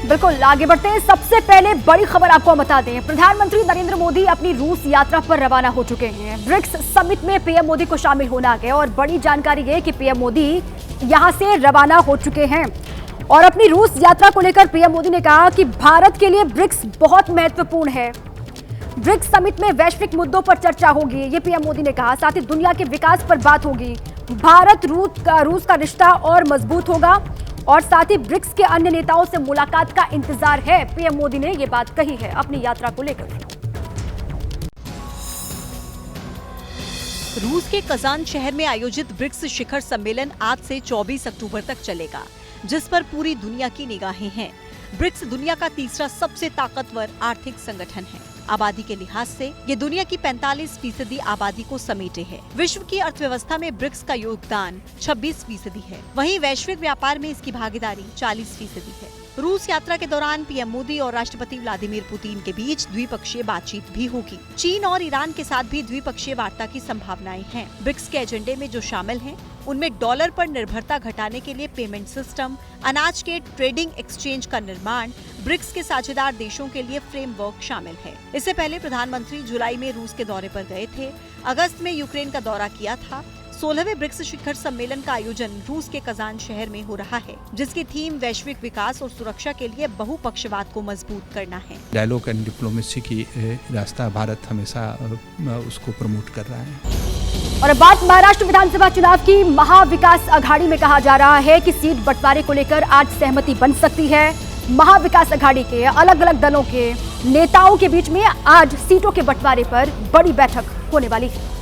बिल्कुल, आगे बढ़ते हैं। सबसे पहले बड़ी खबर आपको बता दें, प्रधानमंत्री नरेंद्र मोदी अपनी रूस यात्रा पर रवाना हो चुके हैं। ब्रिक्स समिट में पीएम मोदी को शामिल होना है और बड़ी जानकारी है कि पीएम मोदी यहां से रवाना हो चुके हैं। और अपनी रूस यात्रा को लेकर पीएम मोदी ने कहा कि भारत के लिए ब्रिक्स बहुत महत्वपूर्ण है। ब्रिक्स समिट में वैश्विक मुद्दों पर चर्चा होगी, ये पीएम मोदी ने कहा। साथ ही दुनिया के विकास पर बात होगी। भारत रूस का रिश्ता और मजबूत होगा और साथ ही ब्रिक्स के अन्य नेताओं से मुलाकात का इंतजार है। पीएम मोदी ने यह बात कही है अपनी यात्रा को लेकर। रूस के कजान शहर में आयोजित ब्रिक्स शिखर सम्मेलन आज से 24 अक्टूबर तक चलेगा, जिस पर पूरी दुनिया की निगाहें हैं। ब्रिक्स दुनिया का तीसरा सबसे ताकतवर आर्थिक संगठन है। आबादी के लिहाज से ये दुनिया की 45% आबादी को समेटे है। विश्व की अर्थव्यवस्था में ब्रिक्स का योगदान 26% है। वहीं वैश्विक व्यापार में इसकी भागीदारी 40% है। रूस यात्रा के दौरान पीएम मोदी और राष्ट्रपति व्लादिमीर पुतिन के बीच द्विपक्षीय बातचीत भी होगी। चीन और ईरान के साथ भी द्विपक्षीय वार्ता की संभावनाएं हैं। ब्रिक्स के एजेंडे में जो शामिल हैं, उनमें डॉलर पर निर्भरता घटाने के लिए पेमेंट सिस्टम, अनाज के ट्रेडिंग एक्सचेंज का निर्माण, ब्रिक्स के साझेदार देशों के लिए फ्रेमवर्क शामिल है। इससे पहले प्रधानमंत्री जुलाई में रूस के दौरे पर गए थे। अगस्त में यूक्रेन का दौरा किया था। 16वें ब्रिक्स शिखर सम्मेलन का आयोजन रूस के कजान शहर में हो रहा है, जिसकी थीम वैश्विक विकास और सुरक्षा के लिए बहुपक्षवाद को मजबूत करना है। डायलॉग एंड डिप्लोमेसी की रास्ता भारत हमेशा उसको प्रमोट कर रहा है। और अब बात महाराष्ट्र विधानसभा चुनाव की। महाविकास अघाड़ी में कहा जा रहा है कि सीट बंटवारे को लेकर आज सहमति बन सकती है। महाविकास अघाड़ी के अलग अलग दलों के नेताओं के बीच में आज सीटों के बंटवारे पर बड़ी बैठक होने वाली है।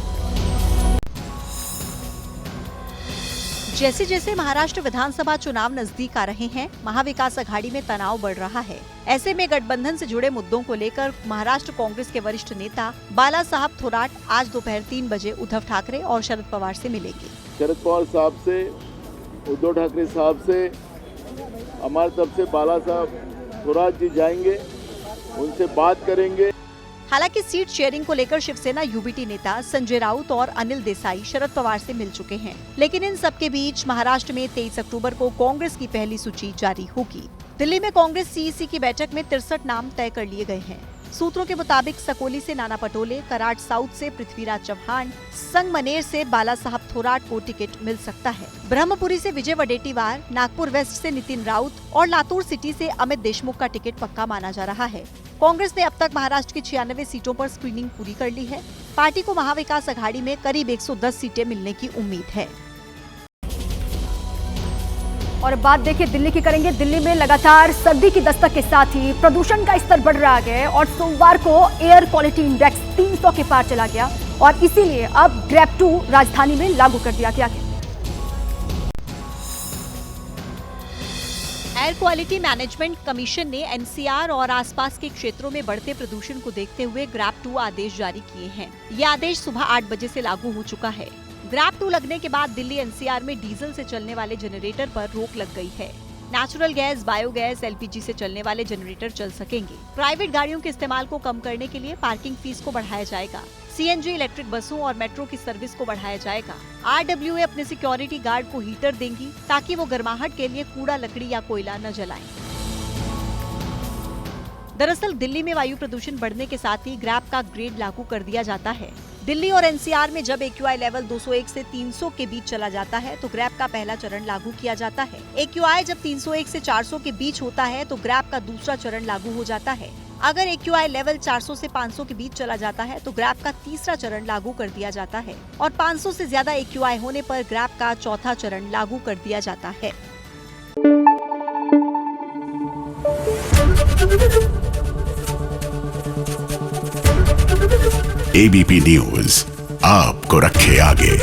जैसे जैसे महाराष्ट्र विधानसभा चुनाव नजदीक आ रहे हैं, महाविकास अघाड़ी में तनाव बढ़ रहा है। ऐसे में गठबंधन से जुड़े मुद्दों को लेकर महाराष्ट्र कांग्रेस के वरिष्ठ नेता बालासाहब थोराट आज दोपहर 3 बजे उद्धव ठाकरे और शरद पवार से मिलेंगे। शरद पवार साहब से, उद्धव ठाकरे साहब से, हमारी तरफ से बालासाहब थोराट जी जाएंगे, उनसे बात करेंगे। हालांकि सीट शेयरिंग को लेकर शिवसेना यूबीटी नेता संजय राउत और अनिल देसाई शरद पवार से मिल चुके हैं, लेकिन इन सबके बीच महाराष्ट्र में 23 अक्टूबर को कांग्रेस की पहली सूची जारी होगी। दिल्ली में कांग्रेस सीईसी की बैठक में 63 नाम तय कर लिए गए हैं। सूत्रों के मुताबिक सकोली से नाना पटोले, कराड़ साउथ से पृथ्वीराज चव्हाण, संगमनेर से बालासाहब थोराट को टिकट मिल सकता है। ब्रह्मपुरी से विजय वडेट्टीवार, नागपुर वेस्ट से नितिन राउत और लातूर सिटी से अमित देशमुख का टिकट पक्का माना जा रहा है। कांग्रेस ने अब तक महाराष्ट्र की 96 सीटों पर स्क्रीनिंग पूरी कर ली है। पार्टी को महाविकास अघाड़ी में करीब 110 सीटें मिलने की उम्मीद है। और बात देखिए दिल्ली की करेंगे। दिल्ली में लगातार सर्दी की दस्तक के साथ ही प्रदूषण का स्तर बढ़ रहा है और सोमवार को एयर क्वालिटी इंडेक्स 300 के पार चला गया और इसीलिए अब ग्रेड 2 राजधानी में लागू कर दिया गया है। एयर क्वालिटी मैनेजमेंट कमीशन ने एनसीआर और आसपास के क्षेत्रों में बढ़ते प्रदूषण को देखते हुए ग्रेड 2 आदेश जारी किए हैं। ये आदेश सुबह 8 बजे से लागू हो चुका है। ग्रेड 2 लगने के बाद दिल्ली एनसीआर में डीजल से चलने वाले जनरेटर पर रोक लग गई है। नेचुरल गैस, बायोगैस, एलपीजी से चलने वाले जनरेटर चल सकेंगे। प्राइवेट गाड़ियों के इस्तेमाल को कम करने के लिए पार्किंग फीस को बढ़ाया जाएगा। सीएनजी, इलेक्ट्रिक बसों और मेट्रो की सर्विस को बढ़ाया जाएगा। आरडब्ल्यूए अपने सिक्योरिटी गार्ड को हीटर देंगी ताकि वो गर्माहट के लिए कूड़ा, लकड़ी या कोयला न जलाएं। दरअसल दिल्ली में वायु प्रदूषण बढ़ने के साथ ही ग्रेड का ग्रेड लागू कर दिया जाता है। दिल्ली और एनसीआर में जब एक्यूआई लेवल 201 से 300 के बीच चला जाता है तो ग्रेड का पहला चरण लागू किया जाता है। एक्यूआई जब 301 से 400 के बीच होता है तो ग्रेड का दूसरा चरण लागू हो जाता है। अगर एक्यूआई लेवल 400 से 500 के बीच चला जाता है तो ग्रेड का तीसरा चरण लागू कर दिया जाता है और 500 से ज्यादा एक्यूआई होने पर ग्रेड का चौथा चरण लागू कर दिया जाता है। एबीपी न्यूज आपको रखे आगे।